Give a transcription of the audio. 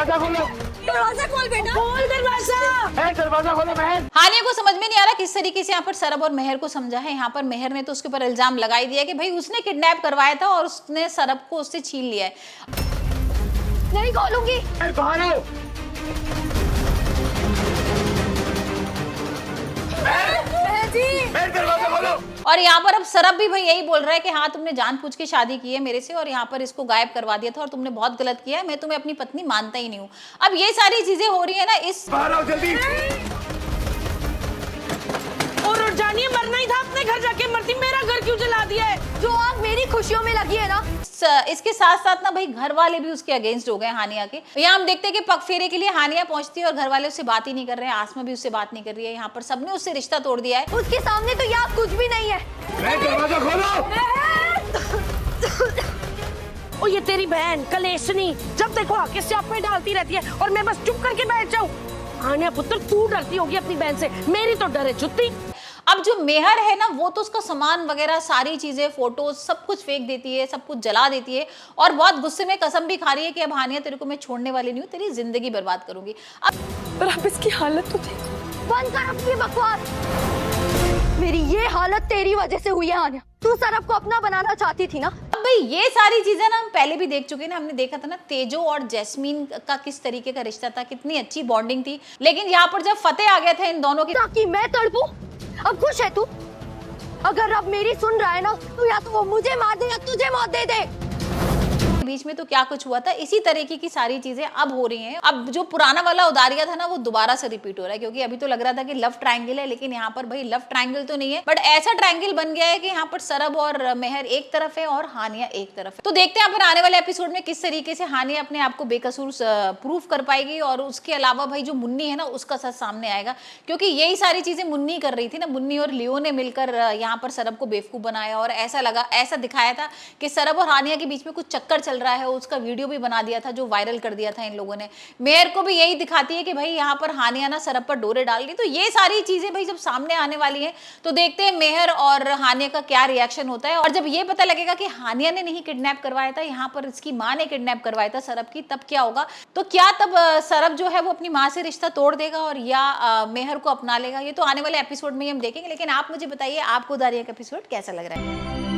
दरवाजा खोलो, दरवाजा खोल बेटा, खोल दरवाजा। दरवाजा खोलो बहन। हानिया को समझ में नहीं आ रहा किस तरीके से यहाँ पर सरब और मेहर को समझा है। यहाँ पर मेहर ने तो उसके ऊपर इल्जाम लगाई दिया कि भाई उसने किडनैप करवाया था और उसने सरब को उससे छीन लिया है। नहीं खोलूंगी। बाहर आओ। दरवाजा खोलो। और यहाँ पर अब सरब भी भाई यही बोल रहा है कि हाँ तुमने जानबूझ के शादी की है मेरे से और यहाँ पर इसको गायब करवा दिया था और तुमने बहुत गलत किया है, मैं तुम्हें अपनी पत्नी मानता ही नहीं हूँ। अब ये सारी चीजें हो रही है ना इस बाहर आओ जल्दी। और उठ जानी है, मरना ही था, अपने घर जाके मरती, मेरा घर क्यों जला दिया है? जो आग मेरी खुशियों में लगी है ना। इसके साथ साथ ना भाई घर वाले भी उसके अगेंस्ट हो गए हानिया के। यहाँ हम देखते हैं कि पग फेरे के लिए हानिया पहुंचती है और घर वाले उससे बात ही नहीं कर रहे हैं। आसमा भी उससे बात नहीं कर रही है। यहाँ पर सबने उससे रिश्ता तोड़ दिया है। उसके सामने तो याद कुछ भी नहीं है। दरवाजा खोलो। ओ ये तेरी बहन कलेशनी जब देखो आके स्याप में डालती रहती है और मैं बस चुप करके बैठ जाऊं। हानिया पुत्र तू डरती होगी अपनी बहन से, मेरी तो डरे जुत्ती। अब जो मेहर है ना वो तो उसका सामान वगैरह सारी चीजें फोटोज सब कुछ फेंक देती है, सब कुछ जला देती है और बहुत गुस्से में कसम भी खा रही है कि अब हानिया तेरे को मैं छोड़ने वाली नहीं हूँ, तेरी जिंदगी बर्बाद करूंगी। अब इसकी हालत तो देखो। बंद कर अपनी बकवास। मेरी ये हालत तेरी वजह से हुई है हानिया। तू सरब को अपना बनाना चाहती थी ना। अब भाई ये सारी चीजें ना हम पहले भी देख चुके हैं ना। हमने देखा था ना तेजो और जैस्मीन का किस तरीके का रिश्ता था, कितनी अच्छी बॉन्डिंग थी। लेकिन यहाँ पर जब फतेह आ गया था इन दोनों की, ताकि मैं तड़पूं। अब खुश है तू? अगर अब मेरी सुन रहा है ना तो या तो वो मुझे मार दे या तुझे मौत दे दे। बीच में तो क्या कुछ हुआ था, इसी तरीके की सारी चीजें अब हो रही हैं। अब जो पुराना वाला उदारिया था ना वो दोबारा से रिपीट हो रहा है, क्योंकि अभी तो लग रहा था कि लव ट्रायंगल है, लेकिन यहाँ पर भाई लव ट्रायंगल तो नहीं है, बट ऐसा ट्रायंगल बन गया है कि यहाँ पर सरब और मेहर एक तरफ है और हानिया एक तरफ है। तो देखते हैं यहाँ पर आने वाले एपिसोड में किस तरीके से हानिया अपने आप को बेकसूर प्रूफ कर पाएगी और उसके अलावा भाई जो मुन्नी है ना उसका सच सामने आएगा, क्योंकि यही सारी चीजें मुन्नी कर रही थी ना। मुन्नी और लियो ने मिलकर यहाँ पर सरब को बेवकूफ बनाया और ऐसा दिखाया था कि सरब और हानिया के बीच में कुछ चक्कर चल रहा है। उसका वीडियो भी बना दिया था जो वायरल कर दिया था इन लोगों ने। मेहर को भी यही दिखाती है कि भाई यहाँ पर हानिया ना सरब पर डोरे डाल रही। तो ये सारी चीजें भाई जब सामने आने वाली हैं तो देखते हैं मेहर और हानिया का क्या रिएक्शन होता है। और जब ये पता लगेगा कि हानिया ने नहीं किडनैप करवाया था, यहाँ पर इसकी माँ ने किडनैप करवाया था सरब की, तब क्या होगा? तो क्या तब सरब जो है वो अपनी माँ से रिश्ता तोड़ देगा और या मेहर को अपना लेगा? ये तो आने वाले एपिसोड में ही हम देखेंगे। लेकिन आप मुझे बताइए आपको उदारिया का एपिसोड कैसा लग रहा है?